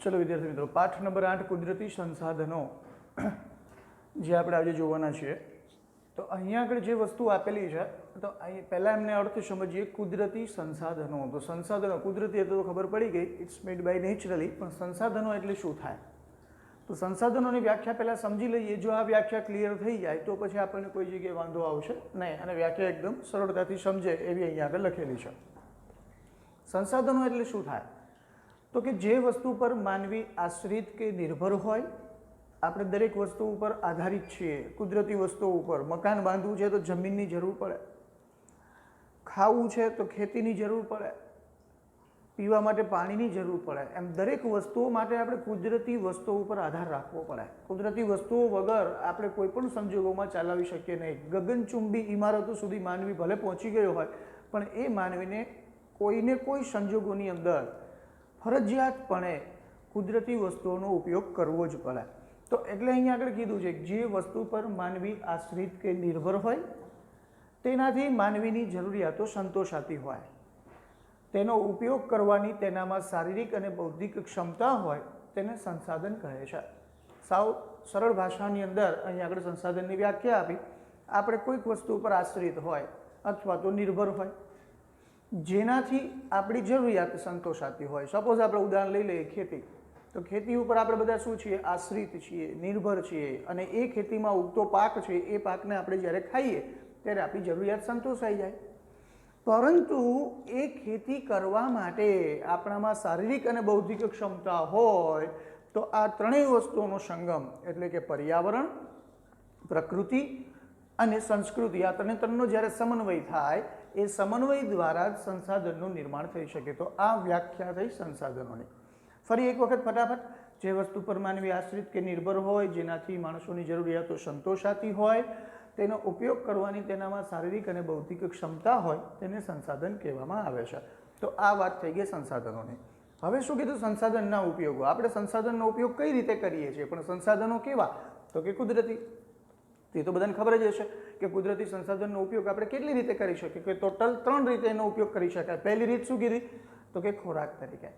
ચલો વિદ્યાર્થી મિત્રો, પાઠ નંબર 8 કુદરતી સંસાધનો જે આપણે આજે જોવાના છીએ. તો અહીંયા આગળ જે વસ્તુ આપેલી છે, તો અહીં પહેલાં એમને અર્થ સમજીએ. કુદરતી સંસાધનો, તો સંસાધનો કુદરતી એટલે તો ખબર પડી ગઈ, ઇટ્સ મેડ બાય નેચરલી. પણ સંસાધનો એટલે શું થાય? તો સંસાધનોની વ્યાખ્યા પહેલાં સમજી લઈએ. જો આ વ્યાખ્યા ક્લિયર થઈ જાય તો પછી આપણને કોઈ જગ્યાએ વાંધો આવશે નહીં, અને વ્યાખ્યા એકદમ સરળતાથી સમજે એવી અહીંયા આગળ લખેલી છે. સંસાધનો એટલે શું થાય? તો કે જે વસ્તુ પર માનવી આશ્રિત કે નિર્ભર હોય. આપણે દરેક વસ્તુ ઉપર આધારિત છીએ, કુદરતી વસ્તુઓ ઉપર. મકાન બાંધવું છે તો જમીનની જરૂર પડે, ખાવું છે તો ખેતીની જરૂર પડે, પીવા માટે પાણીની જરૂર પડે. એમ દરેક વસ્તુઓ માટે આપણે કુદરતી વસ્તુઓ ઉપર આધાર રાખવો પડે. કુદરતી વસ્તુઓ વગર આપણે કોઈ પણ સંજોગોમાં ચલાવી શકીએ નહીં. ગગનચુંબી ઇમારતો સુધી માનવી ભલે પહોંચી ગયો હોય, પણ એ માનવીને કોઈને કોઈ સંજોગોની અંદર ફરજિયાતપણે કુદરતી વસ્તુઓનો ઉપયોગ કરવો જ પડે. તો એટલે અહીંયા આગળ કીધું છે કે જે વસ્તુ પર માનવી આશ્રિત કે નિર્ભર હોય, તેનાથી માનવીની જરૂરિયાતો સંતોષાતી હોય, તેનો ઉપયોગ કરવાની તેનામાં શારીરિક અને બૌદ્ધિક ક્ષમતા હોય, તેને સંસાધન કહે છે. સાવ સરળ ભાષાની અંદર અહીંયા આગળ સંસાધનની વ્યાખ્યા આપી. આપણે કોઈક વસ્તુ પર આશ્રિત હોય અથવા તો નિર્ભર હોય, જેનાથી આપણી જરૂરિયાત સંતોષાતી હોય. સપોઝ આપણે ઉદાહરણ લઈ લઈએ ખેતી. તો ખેતી ઉપર આપણે બધા શું છીએ? આશ્રિત છીએ, નિર્ભર છીએ. અને એ ખેતીમાં ઉગતો પાક છે, એ પાકને આપણે જ્યારે ખાઈએ ત્યારે આપણી જરૂરિયાત સંતોષાઈ જાય. પરંતુ એ ખેતી કરવા માટે આપણામાં શારીરિક અને બૌદ્ધિક ક્ષમતા હોય, તો આ ત્રણેય વસ્તુઓનો સંગમ એટલે કે પર્યાવરણ, પ્રકૃતિ અને સંસ્કૃતિ, આ ત્રણનો જ્યારે સમન્વય થાય, એ સમન્વય દ્વારા જ સંસાધનનું નિર્માણ થઈ શકે. તો આ વ્યાખ્યા થઈ સંસાધનોની. ફરી એક વખત ફટાફટ. જે વસ્તુ પર માનવી આશ્રિત કે નિર્ભર હોય, જેનાથી માણસોની જરૂરિયાતો સંતોષાતી હોય, તેનો ઉપયોગ કરવાની તેનામાં શારીરિક અને બૌદ્ધિક ક્ષમતા હોય, તેને સંસાધન કહેવામાં આવે છે. તો આ વાત થઈ ગઈ સંસાધનોની. હવે શું કીધું? સંસાધનના ઉપયોગો. આપણે સંસાધનનો ઉપયોગ કઈ રીતે કરીએ છીએ? પણ સંસાધનો કેવા? તો કે કુદરતી. તે તો બધાને ખબર જ હશે કે કુદરતી સંસાધનનો ઉપયોગ આપણે કેટલી રીતે કરી શકીએ. કે ટોટલ 3 રીતે એનો ઉપયોગ કરી શકાય. પહેલી રીત શું કીધી? તો કે ખોરાક તરીકે.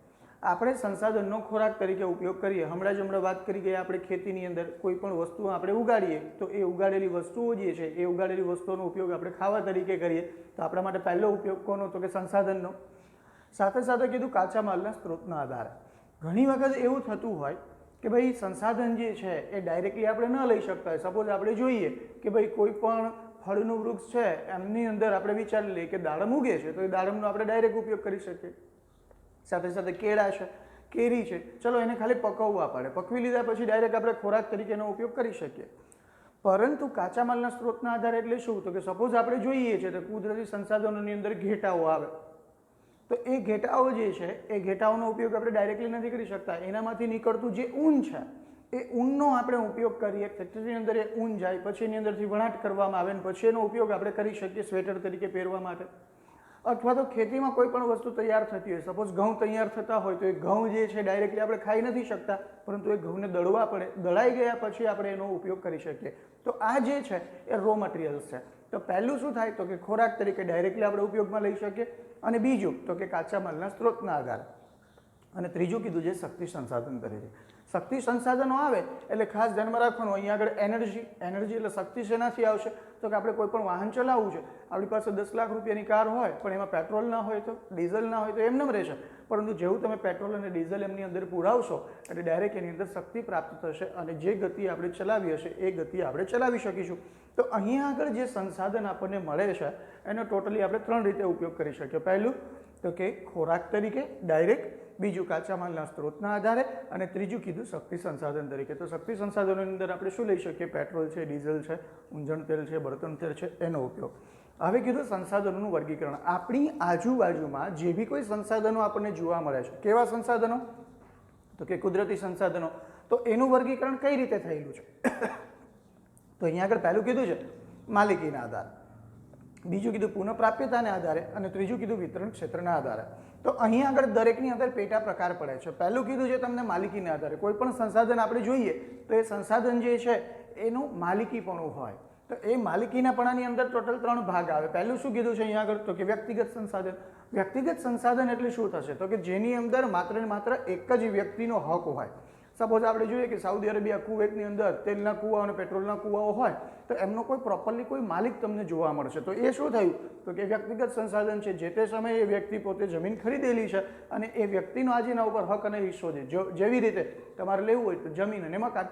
આપણે સંસાધનનો ખોરાક તરીકે ઉપયોગ કરીએ. હમણાં વાત કરી ગયા આપણે ખેતીની અંદર કોઈ પણ વસ્તુ આપણે ઉગાડીએ, તો એ ઉગાડેલી વસ્તુઓ જે છે, એ ઉગાડેલી વસ્તુઓનો ઉપયોગ આપણે ખાવા તરીકે કરીએ. તો આપણા માટે પહેલો ઉપયોગ કોનો? તો કે સંસાધનનો. સાથે સાથે કીધું કાચા માલના સ્ત્રોતના આધારે. ઘણી વખત એવું થતું હોય કે ભાઈ સંસાધન જે છે એ ડાયરેક્ટલી આપણે ન લઈ શકતા હોય. સપોઝ આપણે જોઈએ કે ભાઈ કોઈ પણ ફળનું વૃક્ષ છે, એમની અંદર આપણે વિચારી લઈએ કે દાડમ ઉગે છે, તો એ દાડમનો આપણે ડાયરેક્ટ ઉપયોગ કરી શકીએ. સાથે સાથે કેળા છે, કેરી છે, ચલો એને ખાલી પકવવા પડે. પકવી લીધા પછી ડાયરેક્ટ આપણે ખોરાક તરીકેનો ઉપયોગ કરી શકીએ. પરંતુ કાચા માલના સ્ત્રોતના આધારે એટલે શું? તો કે સપોઝ આપણે જોઈએ છે તો કુદરતી સંસાધનોની અંદર ઘેટાઓ આવે, તો એ ઘેટાઓ જે છે, એ ઘેટાઓનો ઉપયોગ આપણે ડાયરેક્ટલી નથી કરી શકતા. એનામાંથી નીકળતું જે ઊન છે, એ ઊનનો આપણે ઉપયોગ કરીએ. ફેક્ટરીની અંદર એ ઊન જાય, પછી એની અંદરથી વણાટ કરવામાં આવે, અને પછી એનો ઉપયોગ આપણે કરી શકીએ સ્વેટર તરીકે પહેરવા માટે. અથવા તો ખેતીમાં કોઈ પણ વસ્તુ તૈયાર થતી હોય, સપોઝ ઘઉં તૈયાર થતા હોય, તો એ ઘઉં જે છે ડાયરેક્ટલી આપણે ખાઈ નથી શકતા, પરંતુ એ ઘઉંને દળવા પડે. દળાઈ ગયા પછી આપણે એનો ઉપયોગ કરી શકીએ. તો આ જે છે એ રો મટીરિયલ્સ છે. તો પહેલું શું થાય? તો કે ખોરાક તરીકે ડાયરેક્ટલી આપણે ઉપયોગમાં લઈ શકીએ. અને બીજું તો કે કાચા માલના સ્ત્રોતના આધારે. અને ત્રીજું કીધું છે શક્તિ સંસાધન તરીકે. શક્તિ સંસાધનો આવે એટલે ખાસ ધ્યાનમાં રાખવાનું, અહીંયા આગળ એનર્જી. એનર્જી એટલે શક્તિ શેનાથી આવશે? તો કે આપણે કોઈ પણ વાહન ચલાવવું છે, આપણી પાસે 10 લાખ રૂપિયાની કાર હોય, પણ એમાં પેટ્રોલ ના હોય, તો ડીઝલ ના હોય, તો એમને રહેશે. પરંતુ જેવું તમે પેટ્રોલ અને ડીઝલ એમની અંદર પુરાવશો એટલે ડાયરેક્ટ એની અંદર શક્તિ પ્રાપ્ત થશે, અને જે ગતિ આપણે ચલાવી હશે એ ગતિ આપણે ચલાવી શકીશું. તો અહીંયા આગળ જે સંસાધન આપણને મળે છે, એનો ટોટલી આપણે 3 રીતે ઉપયોગ કરી શકીએ. પહેલું તો કે ખોરાક તરીકે ડાયરેક્ટ, બીજું કાચા માલના સ્ત્રોતના આધારે, અને ત્રીજું કીધું શક્તિ સંસાધન તરીકે. તો શક્તિ સંસાધનોની અંદર આપણે શું લઈ શકીએ? પેટ્રોલ છે, ડીઝલ છે, ઊંજણ તેલ છે, બળતણ તેલ છે, એનો ઉપયોગ. હવે કીધું સંસાધનોનું વર્ગીકરણ. આપણી આજુબાજુમાં જે બી કોઈ સંસાધનો આપણને જોવા મળે છે, કેવા સંસાધનો? તો કે કુદરતી સંસાધનો. તો એનું વર્ગીકરણ કઈ રીતે થયેલું છે? તો અહીંયા આગળ પહેલું કીધું છે માલિકીના આધારે, બીજું કીધું પુનઃપ્રાપ્યતાના આધારે, અને ત્રીજું કીધું વિતરણ ક્ષેત્રના આધારે. તો અહીં આગળ દરેકની અંદર પેટા પ્રકાર પડે છે. પહેલું કીધું છે તમને માલિકીના આધારે. કોઈ પણ સંસાધન આપણે જોઈએ તો એ સંસાધન જે છે એનું માલિકીપણું હોય. તો એ માલિકીનાપણાની અંદર ટોટલ 3 ભાગ આવે. પહેલું શું કીધું છે અહીંયા આગળ? તો કે વ્યક્તિગત સંસાધન. વ્યક્તિગત સંસાધન એટલે શું થશે? તો કે જેની અંદર માત્ર ને માત્ર એક જ વ્યક્તિનો હક હોય. સપોઝ આપણે જોઈએ કે સાઉદી અરેબિયા, કુવૈતની અંદર તેલના કૂવા અને પેટ્રોલના કૂવાઓ હોય તો એમનો કોઈ પ્રોપરલી કોઈ માલિક તમને જોવા મળશે. તો એ શું થયું? તો કે વ્યક્તિગત સંસાધન છે. જે તે સમયે એ વ્યક્તિ પોતે જમીન ખરીદેલી છે અને એ વ્યક્તિનો આજે એના ઉપર હક અને હિસ્સો છે. જેવી રીતે તમારે લેવું હોય તો જમીન અને મકાન,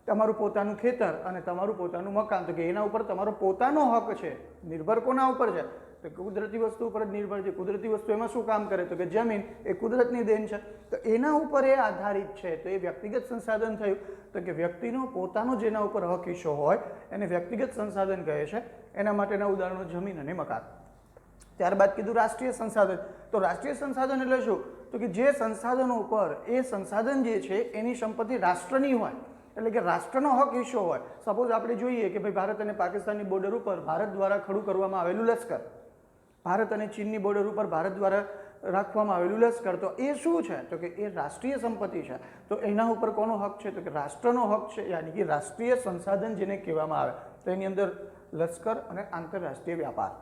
તમારું પોતાનું ખેતર અને તમારું પોતાનું મકાન, તો કે એના ઉપર તમારો પોતાનો હક છે. નિર્ભર કોના ઉપર છે? તો કુદરતી વસ્તુ ઉપર જ નિર્ભર છે. કુદરતી વસ્તુ એમાં શું કામ કરે? તો કે જમીન એ કુદરતની દેન છે, તો એના ઉપર એ આધારિત છે. તો એ વ્યક્તિગત સંસાધન થયું. તો કે વ્યક્તિનો પોતાનો જેના ઉપર હક હિસ્સો હોય એને વ્યક્તિગત સંસાધન કહે છે. એના માટેના ઉદાહરણો જમીન અને મકાન. ત્યારબાદ કીધું રાષ્ટ્રીય સંસાધન. તો રાષ્ટ્રીય સંસાધન એટલે શું? તો કે જે સંસાધનો ઉપર એ સંસાધન જે છે એની સંપત્તિ રાષ્ટ્રની હોય, એટલે કે રાષ્ટ્રનો હક હિસ્સો હોય. સપોઝ આપણે જોઈએ કે ભાઈ ભારત અને પાકિસ્તાનની બોર્ડર ઉપર ભારત દ્વારા ખડું કરવામાં આવેલું લશ્કર, ભારત અને ચીનની બોર્ડર ઉપર ભારત દ્વારા રાખવામાં આવેલું લશ્કર, તો એ શું છે? તો કે એ રાષ્ટ્રીય સંપત્તિ છે. તો એના ઉપર કોનો હક છે? તો કે રાષ્ટ્રનો હક છે, યાની કે રાષ્ટ્રીય સંસાધન જેને કહેવામાં આવે. તો એની અંદર લશ્કર અને આંતરરાષ્ટ્રીય વ્યાપાર.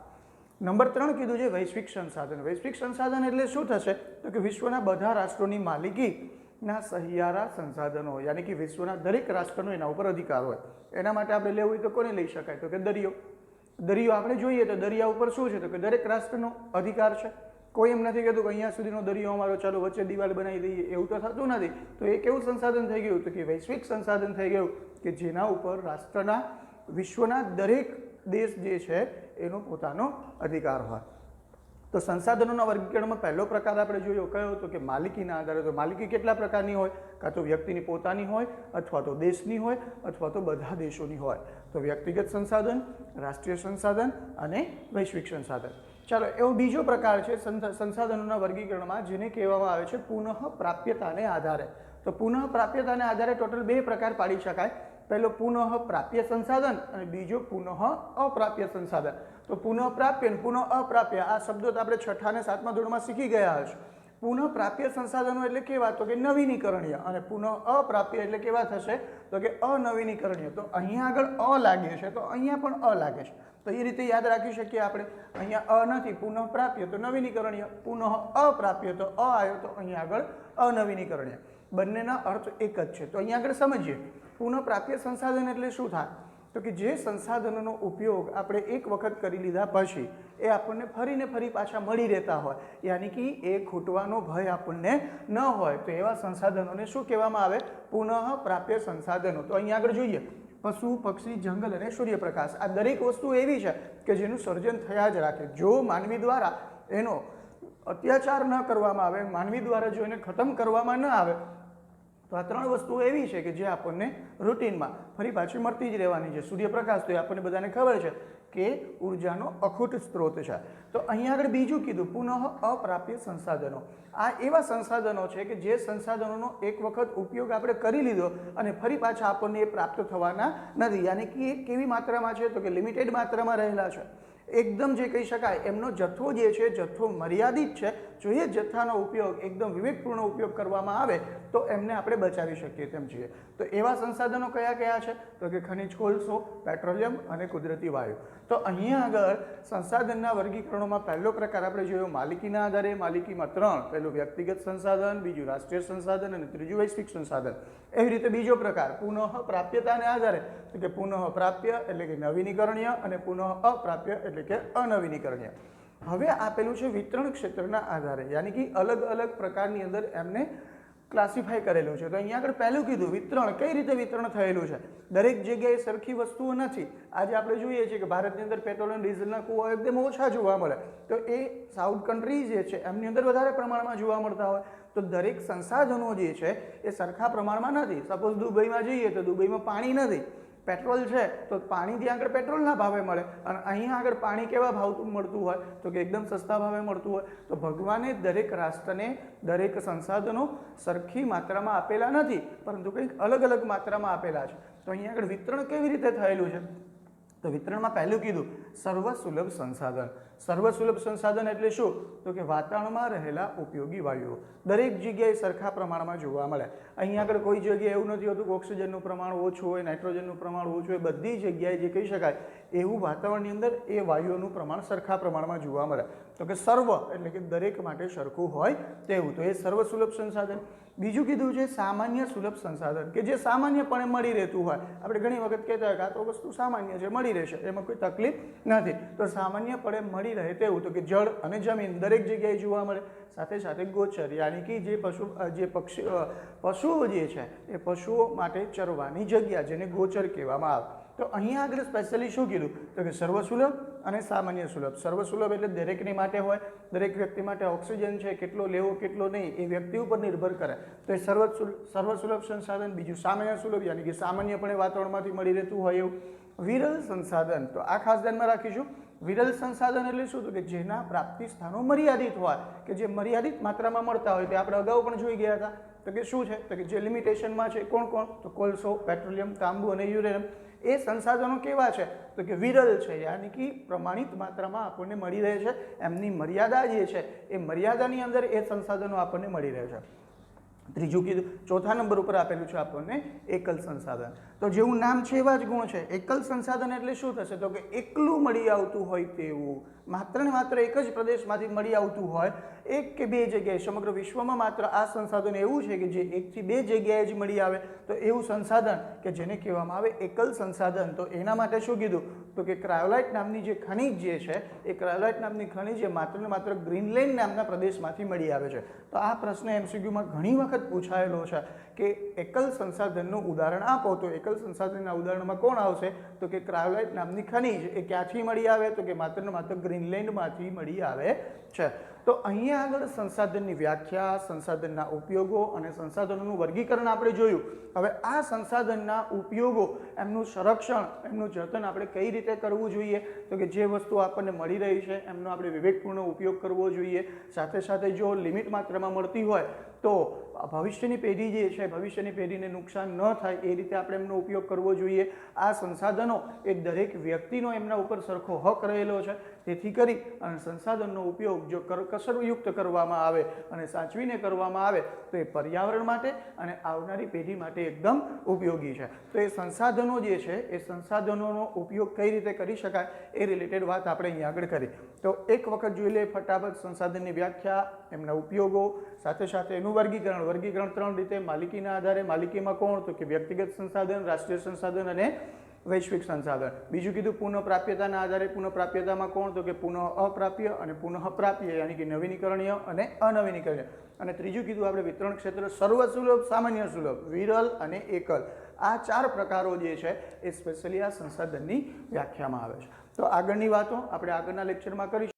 નંબર 3 કીધું છે વૈશ્વિક સંસાધન. વૈશ્વિક સંસાધન એટલે શું થશે? તો કે વિશ્વના બધા રાષ્ટ્રોની માલિકીના સહિયારા સંસાધનો, યાની કે વિશ્વના દરેક રાષ્ટ્રનો એના ઉપર અધિકાર હોય. એના માટે આપણે લેવું હોય તો કોને લઈ શકાય? તો કે દરિયો. દરિયો આપણે જોઈએ તો દરિયા ઉપર શું છે? તો કે દરેક રાષ્ટ્રનો અધિકાર છે. કોઈ એમ નથી કહેતું કે અહીંયા સુધીનો દરિયો અમારો, ચાલો વચ્ચે દિવાલ બનાવી દઈએ, એવું તો થતું નથી. તો એ કેવું સંસાધન થઈ ગયું? તો કે વૈશ્વિક સંસાધન થઈ ગયું કે જેના ઉપર રાષ્ટ્રના, વિશ્વના દરેક દેશ જે છે એનો પોતાનો અધિકાર હોય. તો સંસાધનોના વર્ગીકરણમાં પહેલો પ્રકાર આપણે જોયો કયો? તો કે માલિકીના આધારે. તો માલિકી કેટલા પ્રકારની હોય? કાં તો વ્યક્તિની પોતાની હોય, અથવા તો દેશની હોય, અથવા તો બધા દેશોની હોય. તો વ્યક્તિગત સંસાધન, રાષ્ટ્રીય સંસાધન અને વૈશ્વિક સંસાધન. ચાલો, એવો બીજો પ્રકાર છે સંસાધનોના વર્ગીકરણમાં જેને કહેવામાં આવે છે પુનઃ પ્રાપ્યતાને આધારે. તો પુનઃ પ્રાપ્યતાને આધારે ટોટલ 2 પ્રકાર પાડી શકાય. પહેલો પુનઃ પ્રાપ્ય સંસાધન અને બીજો પુનઃ અપ્રાપ્ય સંસાધન. તો પુનઃ પ્રાપ્ય અને પુનઃ અપ્રાપ્ય આ શબ્દો તો આપણે 6ઠા અને 7મા ધોરણમાં શીખી ગયા હશે. પુનઃ પ્રાપ્ય સંસાધનો એટલે કેવા? તો કે નવીનીકરણીય. અને પુનઃ અપ્રાપ્ય એટલે કેવા થશે? તો કે અનવીનીકરણીય. તો અહીંયા આગળ અ લાગે છે તો અહીંયા પણ અ લાગે છે. તો એ રીતે યાદ રાખી શકીએ આપણે. અહીંયા અ નથી, પુનઃ પ્રાપ્ય તો નવીનીકરણીય, પુનઃ અપ્રાપ્ય તો અ આવ્યો તો અહીંયા આગળ અનવીનીકરણીય. બંનેના અર્થ એક જ છે. તો અહીંયા આગળ સમજીએ પુનઃ પ્રાપ્ય સંસાધન એટલે શું થાય? તો કે જે સંસાધનોનો ઉપયોગ આપણે એક વખત કરી લીધા પછી એ આપણને ફરીને ફરી પાછા મળી રહેતા હોય, યાની કે એ ખૂટવાનો ભય આપણને ન હોય, તો એવા સંસાધનોને શું કહેવામાં આવે? પુનઃ પ્રાપ્ય સંસાધનો. તો અહીંયા આગળ જોઈએ પશુ, પક્ષી, જંગલ અને સૂર્યપ્રકાશ. આ દરેક વસ્તુ એવી છે કે જેનું સર્જન થયા જ રાખે. જો માનવી દ્વારા એનો અત્યાચાર ન કરવામાં આવે, માનવી દ્વારા જો એને ખતમ કરવામાં ન આવે, તો આ 3 વસ્તુઓ એવી છે કે જે આપણને રૂટીનમાં ફરી પાછી મળતી જ રહેવાની છે. સૂર્યપ્રકાશ તો એ આપણને બધાને ખબર છે કે ઉર્જાનો અખૂટ સ્ત્રોત છે. તો અહીંયા આગળ બીજું કીધું પુનઃ અપ્રાપ્ય સંસાધનો. આ એવા સંસાધનો છે કે જે સંસાધનોનો એક વખત ઉપયોગ આપણે કરી લીધો અને ફરી પાછા આપણને એ પ્રાપ્ત થવાના નથી, યાની કે એ કેવી માત્રામાં છે? તો કે લિમિટેડ માત્રામાં રહેલા છે. એકદમ જે કહી શકાય એમનો જથ્થો જે છે જથ્થો મર્યાદિત છે. જો એ જથ્થાનો ઉપયોગ એકદમ વિવેકપૂર્ણ ઉપયોગ કરવામાં આવે તો એમને આપણે બચાવી શકીએ તેમ છીએ. તો એવા સંસાધનો કયા કયા છે? તો કે ખનિજ કોલસો, પેટ્રોલિયમ અને કુદરતી વાયુ. તો અહીંયા આગળ સંસાધનના વર્ગીકરણોમાં પહેલો પ્રકાર આપણે જોયો માલિકીના આધારે. માલિકીમાં 3, પહેલું વ્યક્તિગત સંસાધન, બીજું રાષ્ટ્રીય સંસાધન અને ત્રીજું વૈશ્વિક સંસાધન. એવી રીતે બીજો પ્રકાર પુનઃ પ્રાપ્યતાને આધારે, તો કે પુનઃ પ્રાપ્ય એટલે કે નવીનીકરણીય અને પુનઃ અપ્રાપ્ય એટલે કે અનવીનીકરણીય. હવે આપેલું છે વિતરણ ક્ષેત્રના આધારે, યાની કે અલગ અલગ પ્રકારની અંદર એમને ક્લાસિફાઈ કરેલું છે. તો અહીંયા આગળ પહેલું કીધું વિતરણ, કઈ રીતે વિતરણ થયેલું છે? દરેક જગ્યાએ સરખી વસ્તુઓ નથી. આજે આપણે જોઈએ છીએ કે ભારતની અંદર પેટ્રોલ અને ડીઝલના કૂવાઓ એકદમ ઓછા જોવા મળે, તો એ સાઉથ કન્ટ્રી જે છે એમની અંદર વધારે પ્રમાણમાં જોવા મળતા હોય. તો દરેક સંસાધનો જે છે એ સરખા પ્રમાણમાં નથી. સપોઝ દુબઈમાં જઈએ તો દુબઈમાં પાણી નથી, પેટ્રોલ છે તો પાણી ત્યાં આગળ પેટ્રોલના ભાવે મળે અને અહીંયા આગળ પાણી કેવા ભાવ મળતું હોય? તો કે એકદમ સસ્તા ભાવે મળતું હોય. તો ભગવાને દરેક રાષ્ટ્રને દરેક સંસાધનો સરખી માત્રામાં આપેલા નથી, પરંતુ કંઈક અલગ અલગ માત્રામાં આપેલા છે. તો અહીંયા આગળ વિતરણ કેવી રીતે થયેલું છે? તો વિતરણમાં પહેલું કીધું સર્વસુલભ સંસાધન. સર્વસુલભ સંસાધન એટલે શું? તો કે વાતાવરણમાં રહેલા ઉપયોગી વાયુઓ દરેક જગ્યાએ સરખા પ્રમાણમાં જોવા મળે. અહીં આગળ કોઈ જગ્યાએ એવું નથી હોતું કે ઓક્સિજનનું પ્રમાણ ઓછું હોય, નાઇટ્રોજનનું પ્રમાણ ઓછું હોય. બધી જગ્યાએ જે કહી શકાય એવું વાતાવરણની અંદર એ વાયુઓનું પ્રમાણ સરખા પ્રમાણમાં જોવા મળે. તો કે સર્વ એટલે કે દરેક માટે સરખું હોય તેવું, તો એ સર્વસુલભ સંસાધન. બીજું કીધું છે સામાન્ય સુલભ સંસાધન, કે જે સામાન્યપણે મળી રહેતું હોય. આપણે ઘણી વખત કહેતા હોય કે આ તો વસ્તુ સામાન્ય છે, મળી રહેશે, એમાં કોઈ તકલીફ નથી. તો સામાન્યપણે મળી રહે તેવું, તો કે જળ અને જમીન દરેક જગ્યાએ જોવા મળે. સાથે સાથે ગોચર યાની કે જે પશુઓ જે છે એ પશુઓ માટે ચરવાની જગ્યા, જેને ગોચર કહેવામાં આવે. તો અહીંયા આગળ સ્પેશિયલી શું કીધું? તો કે સર્વસુલભ અને સામાન્ય સુલભ. સર્વસુલભ એટલે દરેકની માટે હોય, દરેક વ્યક્તિ માટે ઓક્સિજન છે કેટલો લેવો કેટલો નહીં એ વ્યક્તિ ઉપર નિર્ભર કરે, તો એ સર્વસુલભ સંસાધન. બીજું સામાન્ય સુલભ યાની કે સામાન્યપણે વાતાવરણમાંથી મળી રહેતું હોય એવું. વિરલ સંસાધન, તો આ ખાસ ધ્યાનમાં રાખીશું. વિરલ સંસાધન એટલે શું? તો કે જેના પ્રાપ્તિ સ્થાનો મર્યાદિત હોય, કે જે મર્યાદિત માત્રામાં મળતા હોય. તે આપણે અગાઉ પણ જોઈ ગયા હતા. તો કે શું છે? તો કે જે લિમિટેશનમાં છે. કોણ કોણ? તો કોલસો, પેટ્રોલિયમ, તાંબુ અને યુરેનિયમ. એ સંસાધનો કેવા છે? તો કે વિરલ છે, યાની કે પ્રમાણિત માત્રામાં આપણને મળી રહે છે. એમની મર્યાદા જે છે એ મર્યાદાની અંદર એ સંસાધનો આપણને મળી રહે છે. ત્રીજું કીધું, ચોથા નંબર ઉપર આપેલું છે આપણને એકલ સંસાધન. તો જેવું નામ છે એવા જ ગુણ છે. એકલ સંસાધન એટલે શું થશે? તો કે એકલું મળી આવતું હોય તેવું, માત્ર ને માત્ર એક જ પ્રદેશમાંથી મળી આવતું હોય, એક કે બે જગ્યાએ. સમગ્ર વિશ્વમાં માત્ર આ સંસાધન એવું છે કે જે એકથી બે જગ્યાએ જ મળી આવે, તો એવું સંસાધન કે જેને કહેવામાં આવે એકલ સંસાધન. તો એના માટે શું કીધું? તો કે ક્રાયોલાઇટ નામની જે ખનિજ જે છે એ ક્રાયોલાઇટ નામની ખનિજ એ માત્ર ને માત્ર ગ્રીનલેન્ડ નામના પ્રદેશમાંથી મળી આવે છે. તો આ પ્રશ્ન MCQમાં ઘણી વખત પૂછાયેલો છે કે એકલ સંસાધનનું ઉદાહરણ આપો. તો એકલ સંસાધનના ઉદાહરણમાં કોણ આવશે? તો કે ક્રાયોલાઇટ નામની ખનિજ એ ક્યાંથી મળી આવે? તો કે માત્ર ને માત્ર ગ્રીનલેન્ડમાંથી મળી આવે છે. તો અહીંયા આગળ સંસાધનની વ્યાખ્યા, સંસાધનના ઉપયોગો અને સંસાધનોનું વર્ગીકરણ આપણે જોયું. હવે આ સંસાધનના ઉપયોગો, એમનું સંરક્ષણ, એમનું જતન આપણે કઈ રીતે કરવું જોઈએ? તો કે જે વસ્તુ આપણને મળી રહી છે એમનો આપણે વિવેકપૂર્ણ ઉપયોગ કરવો જોઈએ. સાથે સાથે જો લિમિટ માત્રામાં મળતી હોય તો ભવિષ્યની પેઢી જે છે, ભવિષ્યની પેઢીને નુકસાન ન થાય એ રીતે આપણે એમનો ઉપયોગ કરવો જોઈએ. આ સંસાધનો એ દરેક વ્યક્તિનો એમના ઉપર સરખો હક રહેલો છે. તેથી કરી અને સંસાધનનો ઉપયોગ જો કસરયુક્ત કરવામાં આવે અને સાચવીને કરવામાં આવે તો એ પર્યાવરણ માટે અને આવનારી પેઢી માટે એકદમ ઉપયોગી છે. તો એ સંસાધનો જે છે એ સંસાધનોનો ઉપયોગ કઈ રીતે કરી શકાય એ રિલેટેડ વાત આપણે અહીંયા આગળ કરી. તો એક વખત જોઈ લે ફટાફટ સંસાધનની વ્યાખ્યા, એમના ઉપયોગો, સાથે સાથે એનું વર્ગીકરણ. વર્ગીકરણ ત્રણ રીતે: માલિકીના આધારે. માલિકીમાં કોણ? તો કે વ્યક્તિગત સંસાધન, રાષ્ટ્રીય સંસાધન અને વૈશ્વિક સંસાધન. બીજું કીધું પુનઃ પ્રાપ્યતાના આધારે. પુનઃ પ્રાપ્યતામાં કોણ? તો કે પુનઃ અપ્રાપ્ય અને પુનઃ પ્રાપ્ય, યાની કે નવીનીકરણીય અને અનવીનીકરણીય. અને ત્રીજું કીધું આપણે વિતરણ ક્ષેત્ર, સર્વસુલભ, સામાન્ય સુલભ, વિરલ અને એકલ. આ ચાર પ્રકારો જે છે એ સ્પેશિયલી આ સંસાધનની વ્યાખ્યામાં આવે છે. તો આગળની વાતો આપણે આગળના લેક્ચરમાં કરીશું.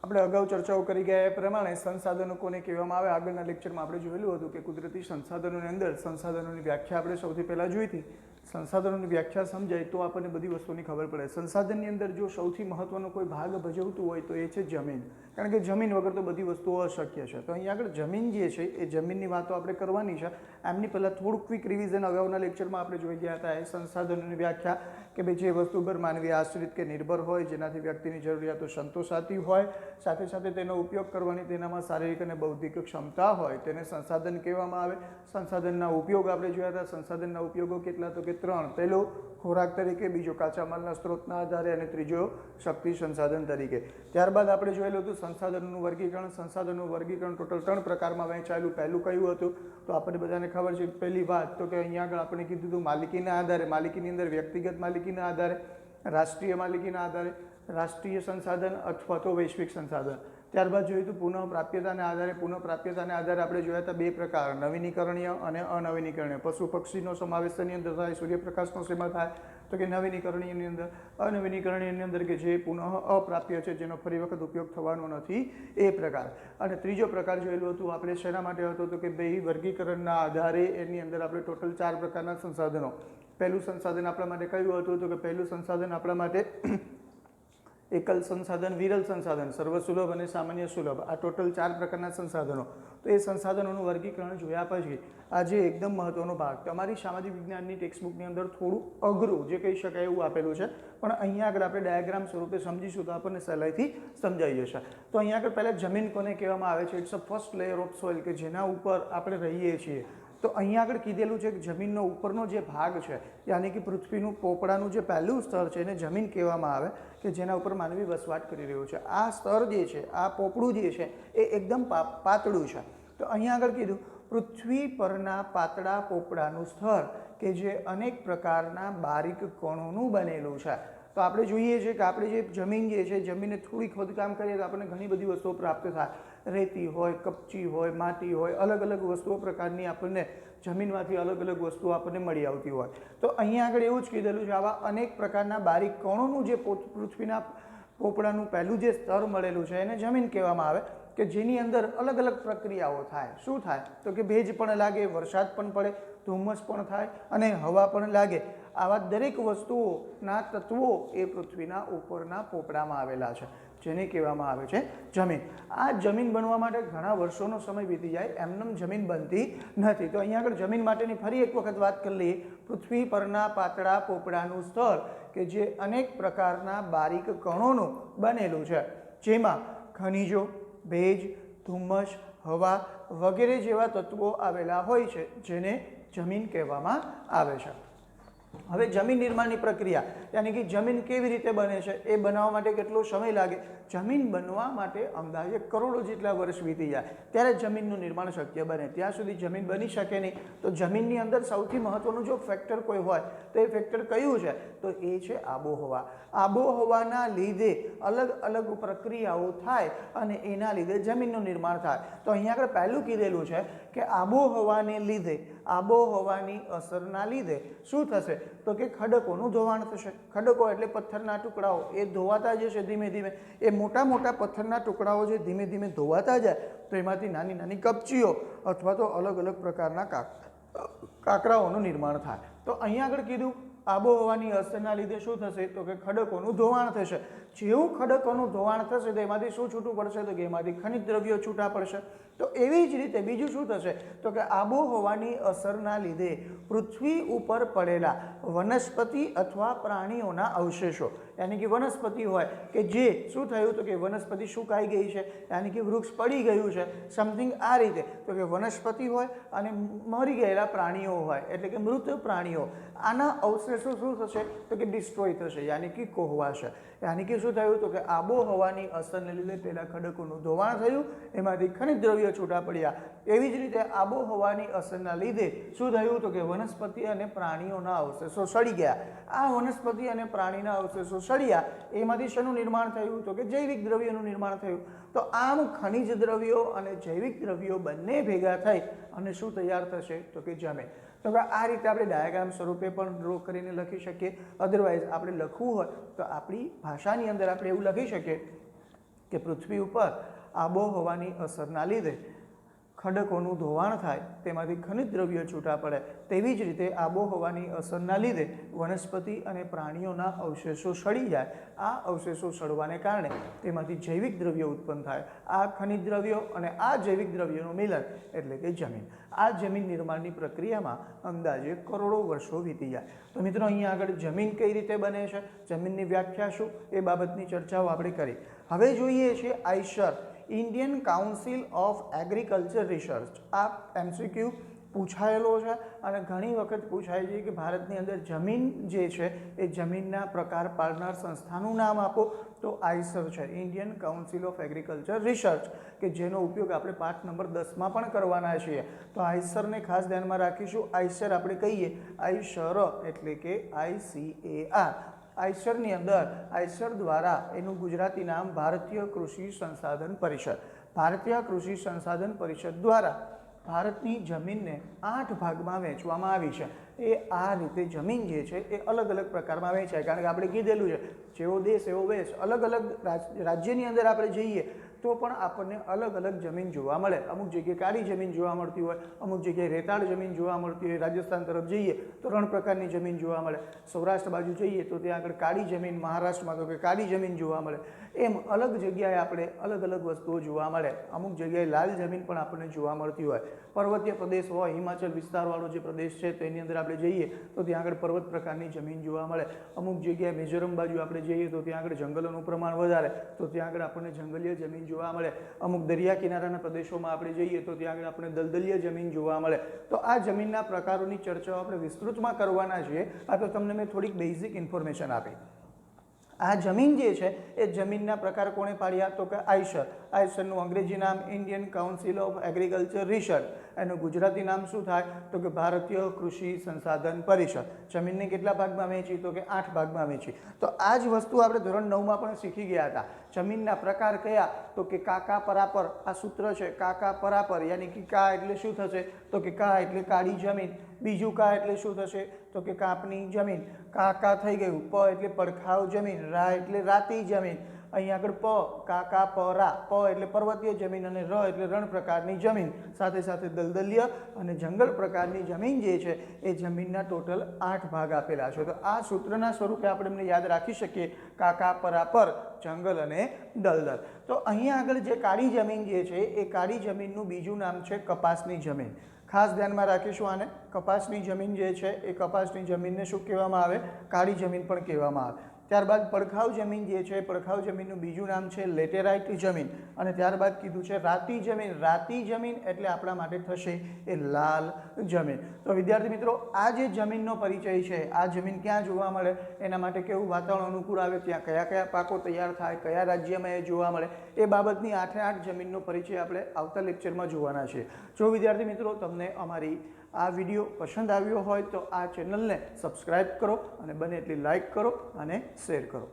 આપણે અગાઉ ચર્ચાઓ કરી ગયા એ પ્રમાણે સંસાધનો કોને કહેવામાં આવે. આગળના લેક્ચરમાં આપણે જોયેલું હતું કે કુદરતી સંસાધનોની અંદર સંસાધનોની વ્યાખ્યા આપણે સૌથી પહેલાં જોઈ હતી. સંસાધનોની વ્યાખ્યા સમજાય તો આપણને બધી વસ્તુની ખબર પડે. સંસાધનની અંદર જો સૌથી મહત્વનો કોઈ ભાગ ભજવતું હોય તો એ છે જમીન. કારણ કે જમીન વગર તો બધી વસ્તુઓ અશક્ય છે. તો અહીં આગળ જમીન જે છે એ જમીનની વાતો આપણે કરવાની છે. એમની પહેલાં થોડું ક્વિક રિવિઝન અગાઉના લેક્ચરમાં આપણે જોઈ ગયા હતા. એ સંસાધનોની વ્યાખ્યા કે ભાઈ જે વસ્તુ પર માનવી આશ્રિત કે નિર્ભર હોય, જેનાથી વ્યક્તિની જરૂરિયાતો સંતોષાતી હોય, સાથે સાથે તેનો ઉપયોગ કરવાની તેનામાં શારીરિક અને બૌદ્ધિક ક્ષમતા હોય, તેને સંસાધન કહેવામાં આવે. સંસાધનના ઉપયોગ આપણે જોયા હતા. સંસાધનના ઉપયોગો કેટલા? તો કે ત્રણ. પહેલો ખોરાક તરીકે, બીજો કાચા માલના સ્ત્રોતના આધારે અને ત્રીજો શક્તિ સંસાધન તરીકે. ત્યારબાદ આપણે જોયેલું હતું સંસાધનોનું વર્ગીકરણ. સંસાધનનું વર્ગીકરણ ટોટલ ત્રણ પ્રકારમાં વહેંચાયેલું. પહેલું કયું હતું? તો આપણને બધાને ખબર છે. પહેલી વાત તો કે અહીંયા આગળ આપણે કીધું હતું માલિકીના આધારે. માલિકીની અંદર વ્યક્તિગત માલિકીના આધારે, રાષ્ટ્રીય માલિકીના આધારે, રાષ્ટ્રીય સંસાધન અથવા તો વૈશ્વિક સંસાધન. ત્યારબાદ જોયું હતું પુનઃ પ્રાપ્યતાના આધારે. પુનઃ પ્રાપ્યતાના આધારે આપણે જોયા હતા બે પ્રકાર, નવીનીકરણીય અને અનવીનીકરણીય. પશુ પક્ષીનો સમાવેશ તેની અંદર થાય, સૂર્યપ્રકાશનો શેમાં થાય? તો કે નવીનીકરણીયની અંદર. અનવીનીકરણીયની અંદર કે જે પુનઃ અપ્રાપ્ય છે, જેનો ફરી વખત ઉપયોગ થવાનો નથી, એ પ્રકાર. અને ત્રીજો પ્રકાર જોયેલું હતું આપણે શેના માટે હતો? તો કે બે વર્ગીકરણના આધારે એની અંદર આપણે ટોટલ ચાર પ્રકારના સંસાધનો. પહેલું સંસાધન આપણા માટે કયું હતું? તો કે પહેલું સંસાધન આપણા માટે એકલ સંસાધન, વિરલ સંસાધન, સર્વસુલભ અને સામાન્ય સુલભ, આ ટોટલ 4 પ્રકારના સંસાધનો. તો એ સંસાધનોનું વર્ગીકરણ જોયા પછી આજે એકદમ મહત્વનો ભાગ, તમારી સામાજિક વિજ્ઞાનની ટેક્સ્ટબુકની અંદર થોડું અઘરું જે કહી શકાય એવું આપેલું છે, પણ અહીંયા આગળ આપણે ડાયાગ્રામ સ્વરૂપે સમજીશું તો આપણને સહેલાઈથી સમજાઈ જશે. તો અહીંયા આગળ પહેલાં જમીન કોને કહેવામાં આવે છે? It's a first layer of soil, કે જેના ઉપર આપણે રહીએ છીએ. તો અહીંયા આગળ કીધેલું છે કે જમીનનો ઉપરનો જે ભાગ છે, યાની કે પૃથ્વીનું પોપડાનું જે પહેલું સ્તર છે એને જમીન કહેવામાં આવે, કે જેના ઉપર માનવી વસવાટ કરી રહ્યો છે. આ સ્તર જે છે, આ પોપડું જે છે એ એકદમ પાતળું છે. તો અહીંયા આગળ કીધું પૃથ્વી પરના પાતળા પોપડાનું સ્તર કે જે અનેક પ્રકારના બારીક કણોનું બનેલું છે. તો આપણે જોઈએ છીએ કે આપણે જે જમીન જે છે, જમીનને થોડી ખોદકામ કરીએ તો આપણને ઘણી બધી વસ્તુઓ પ્રાપ્ત થાય. રેતી હોય, કપચી હોય, માટી હોય, અલગ અલગ વસ્તુઓ પ્રકારની આપણને જમીનમાંથી અલગ અલગ વસ્તુઓ આપણને મળી આવતી હોય. તો અહીંયા આગળ એવું જ કીધેલું છે, આવા અનેક પ્રકારના બારીક કણોનું જે પૃથ્વીના પોપડાનું પહેલું જે સ્તર મળેલું છે એને જમીન કહેવામાં આવે, કે જેની અંદર અલગ અલગ પ્રક્રિયાઓ થાય. શું થાય? તો કે ભેજ પણ લાગે, વરસાદ પણ પડે, ધુમ્મસ પણ થાય અને હવા પણ લાગે. આવા દરેક વસ્તુઓના તત્વો એ પૃથ્વીના ઉપરના પોપડામાં આવેલા છે, જેને કહેવામાં આવે છે જમીન. આ જમીન બનવા માટે ઘણા વર્ષોનો સમય વીતી જાય, એમનેમ જમીન બનતી નથી. તો અહીંયા આગળ જમીન માટેની ફરી એક વખત વાત કરી લઈએ. પૃથ્વી પરના પાતળા પોપડાનું સ્તર કે જે અનેક પ્રકારના બારીક કણોનું બનેલું છે, જેમાં ખનિજો, ભેજ, ધુમ્મસ, હવા વગેરે જેવા તત્વો આવેલા હોય છે, જેને જમીન કહેવામાં આવે છે. હવે જમીન નિર્માણની પ્રક્રિયા, યાની કે જમીન કેવી રીતે બને છે, એ બનાવવા માટે કેટલો સમય લાગે? જમીન બનવા માટે અંદાજે કરોડો જેટલા વર્ષ વીતી જાય ત્યારે જમીનનું નિર્માણ શક્ય બને. ત્યાં સુધી જમીન બની શકે નહીં. તો જમીનની અંદર સૌથી મહત્વનું જો ફેક્ટર કોઈ હોય તો એ ફેક્ટર કયું છે? તો એ છે આબોહવા. આબોહવાના લીધે અલગ અલગ પ્રક્રિયાઓ થાય અને એના લીધે જમીનનું નિર્માણ થાય. તો અહીંયા આગળ પહેલું કીધેલું છે કે આબોહવાને લીધે, આબોહવાની અસરના લીધે શું થશે? તો કે ખડકોનું ધોવાણ થશે. ખડકો એટલે પથ્થરના ટુકડાઓ, એ ધોવાતા જશે ધીમે ધીમે. એ મોટા મોટા પથ્થરના ટુકડાઓ જે ધીમે ધીમે ધોવાતા જાય તો એમાંથી નાની નાની કપચીઓ અથવા તો અલગ અલગ પ્રકારના કાંકરાઓનું નિર્માણ થાય. તો અહીંયા આગળ કીધું આબોહવાની અસરના લીધે શું થશે? તો કે ખડકોનું ધોવાણ થશે. જેવું ખડકોનું ધોવાણ થશે તો એમાંથી શું છૂટું પડશે? તો કે એમાંથી ખનિજ દ્રવ્યો છૂટા પડશે. તો એવી જ રીતે બીજું શું થશે? તો કે આબોહવાની અસરના લીધે પૃથ્વી ઉપર પડેલા વનસ્પતિ અથવા પ્રાણીઓના અવશેષો, યાની કે વનસ્પતિ હોય કે જે શું થયું? તો કે વનસ્પતિ સુકાઈ ગઈ છે, યાની કે વૃક્ષ પડી ગયું છે, સમથિંગ આ રીતે. તો કે વનસ્પતિ હોય અને મરી ગયેલા પ્રાણીઓ હોય, એટલે કે મૃત પ્રાણીઓ, આના અવશેષો શું થશે? તો કે ડિસ્ટ્રોય થશે, યાની કે કોહવાશે. યાની કે શું થયું? તો કે આબોહવાની અસરને લીધે પહેલા ખડકોનું ધોવાણ થયું, એમાંથી ખનિજ દ્રવ્યો છૂટા પડ્યા. એવી જ રીતે આબોહવાની અસરના લીધે શું થયું? તો કે વનસ્પતિ અને પ્રાણીઓના અવશેષો સડી ગયા. આ વનસ્પતિ અને પ્રાણીના અવશેષો સળ્યા, એમાંથી શેનું નિર્માણ થયું? તો કે જૈવિક દ્રવ્યોનું નિર્માણ થયું. તો આમ ખનિજ દ્રવ્યો અને જૈવિક દ્રવ્યો બંને ભેગા થઈ અને શું તૈયાર થશે? તો કે જમીન. તો આ રીતે આપણે ડાયાગ્રામ સ્વરૂપે પણ ડ્રો કરીને લખી શકીએ. અધરવાઇઝ આપણે લખવું હોય તો આપણી ભાષાની અંદર આપણે એવું લખી શકીએ કે પૃથ્વી ઉપર આબોહવાની અસરના લીધે ખડકોનું ધોવાણ થાય, તેમાંથી ખનિજ દ્રવ્યો છૂટા પડે. તેવી જ રીતે આબોહવાની અસરના લીધે વનસ્પતિ અને પ્રાણીઓના અવશેષો સડી જાય. આ અવશેષો સડવાને કારણે તેમાંથી જૈવિક દ્રવ્યો ઉત્પન્ન થાય. આ ખનિજ દ્રવ્યો અને આ જૈવિક દ્રવ્યોનું મિલન એટલે કે જમીન. આ જમીન નિર્માણની પ્રક્રિયામાં અંદાજે કરોડો વર્ષો વીતી જાય. તો મિત્રો અહીંયા આગળ જમીન કઈ રીતે બને છે, જમીનની વ્યાખ્યા શું, એ બાબતની ચર્ચાઓ આપણે કરી. હવે જોઈએ છીએ Eicher, Indian council of agriculture research. આ MCQ પૂછાયેલો છે અને ઘણી વખત પૂછાય છે કે ભારતની અંદર જમીન જે છે એ જમીનના પ્રકાર પાડનાર સંસ્થાનું નામ આપો. તો આઈસર છે, Indian council of agriculture research, કે જેનો ઉપયોગ આપણે પાઠ નંબર 10માં પણ કરવાના છીએ. તો આઈસરને ખાસ ધ્યાનમાં રાખીશું. આઈસર આપણે કહીએ, આઈસર એટલે કે ICAR. આઈસરની અંદર આઈસર દ્વારા એનું ગુજરાતી નામ ભારતીય કૃષિ સંસાધન પરિષદ. ભારતીય કૃષિ સંસાધન પરિષદ દ્વારા ભારતની જમીનને 8 ભાગમાં વહેંચવામાં આવી છે. એ આ રીતે જમીન જે છે એ અલગ અલગ પ્રકારમાં વહેંચાય. કારણ કે આપણે કીધેલું છે જેવો દેશ એવો વેશ. અલગ અલગ રાજ્યની અંદર આપણે જઈએ તો પણ આપણને અલગ અલગ જમીન જોવા મળે. અમુક જગ્યાએ કાળી જમીન જોવા મળતી હોય, અમુક જગ્યાએ રેતાળ જમીન જોવા મળતી હોય. રાજસ્થાન તરફ જઈએ તો 3 પ્રકારની જમીન જોવા મળે. સૌરાષ્ટ્ર બાજુ જઈએ તો ત્યાં આગળ કાળી જમીન, મહારાષ્ટ્રમાં તો કે કાળી જમીન જોવા મળે. એમ અલગ જગ્યાએ આપણે અલગ અલગ વસ્તુઓ જોવા મળે. અમુક જગ્યાએ લાલ જમીન પણ આપણને જોવા મળતી હોય. પર્વતીય પ્રદેશ હોય, હિમાચલ વિસ્તારવાળો જે પ્રદેશ છે તો એની અંદર આપણે જઈએ તો ત્યાં આગળ પર્વત પ્રકારની જમીન જોવા મળે. અમુક જગ્યાએ મિઝોરમ બાજુ આપણે જઈએ તો ત્યાં આગળ જંગલોનું પ્રમાણ વધારે, તો ત્યાં આગળ આપણને જંગલીય જમીન જોવા મળે. અમુક દરિયા કિનારાના પ્રદેશોમાં આપણે જઈએ તો ત્યાં આગળ આપણને દલદલીય જમીન જોવા મળે. તો આ જમીનના પ્રકારોની ચર્ચાઓ આપણે વિસ્તૃતમાં કરવાના છીએ. આ તો તમને મેં થોડીક બેઝિક ઇન્ફોર્મેશન આપી. આ જમીન જે છે એ જમીનના પ્રકાર કોણે પાડ્યા તો કે આઈસર. આઈસરનું અંગ્રેજી નામ Indian council of agriculture research. એનું ગુજરાતી નામ શું થાય તો કે ભારતીય કૃષિ સંસાધન પરિષદ. જમીનને કેટલા ભાગમાં વહેંચી તો કે 8 ભાગમાં વહેંચી. તો આ જ વસ્તુ આપણે ધોરણ 9માં પણ શીખી ગયા હતા. જમીનના પ્રકાર કયા તો કે કાકા પરાપર. આ સૂત્ર છે કાકા પરાપર, યાની કે કા એટલે શું થશે તો કે કા એટલે કાળી જમીન. બીજું કા એટલે શું થશે તો કે કાપની જમીન. કા થઈ ગયું. પ એટલે પડખાવ જમીન. રા એટલે રાતી જમીન. અહીંયા આગળ પ કાકા પરા. પ એટલે પર્વતીય જમીન અને ર એટલે રણ પ્રકારની જમીન. સાથે સાથે દલદલીય અને જંગલ પ્રકારની જમીન જે છે એ જમીનના ટોટલ 8 ભાગ આપેલા છે. તો આ સૂત્રના સ્વરૂપે આપણે એમને યાદ રાખી શકીએ કાકા પરાપર, જંગલ અને દલદલ. તો અહીંયા આગળ જે કાળી જમીન જે છે એ કાળી જમીનનું બીજું નામ છે કપાસની જમીન. ખાસ ધ્યાનમાં રાખીશું આને. કપાસની જમીન જે છે એ કપાસની જમીનને શું કહેવામાં આવે કાળી જમીન પણ કહેવામાં આવે. ત્યારબાદ પડખાવ જમીન જે છે પડખાવ જમીનનું બીજું નામ છે લેટેરાઇટ જમીન. અને ત્યારબાદ કીધું છે રાતી જમીન. રાતી જમીન એટલે આપણા માટે થશે એ લાલ જમીન. તો વિદ્યાર્થી મિત્રો, આ જે જમીનનો પરિચય છે, આ જમીન ક્યાં જોવા મળે, એના માટે કેવું વાતાવરણ અનુકૂળ આવે, ત્યાં કયા કયા પાકો તૈયાર થાય, કયા રાજ્યમાં એ જોવા મળે, એ બાબતની 8 જમીનનો પરિચય આપણે આવતા લેક્ચરમાં જોવાના છે. જો વિદ્યાર્થી મિત્રો તમને અમારી આ વિડીયો પસંદ આવ્યો હોય તો આ ચેનલને સબસ્ક્રાઈબ કરો અને બને એટલી લાઈક કરો અને શેર કરો.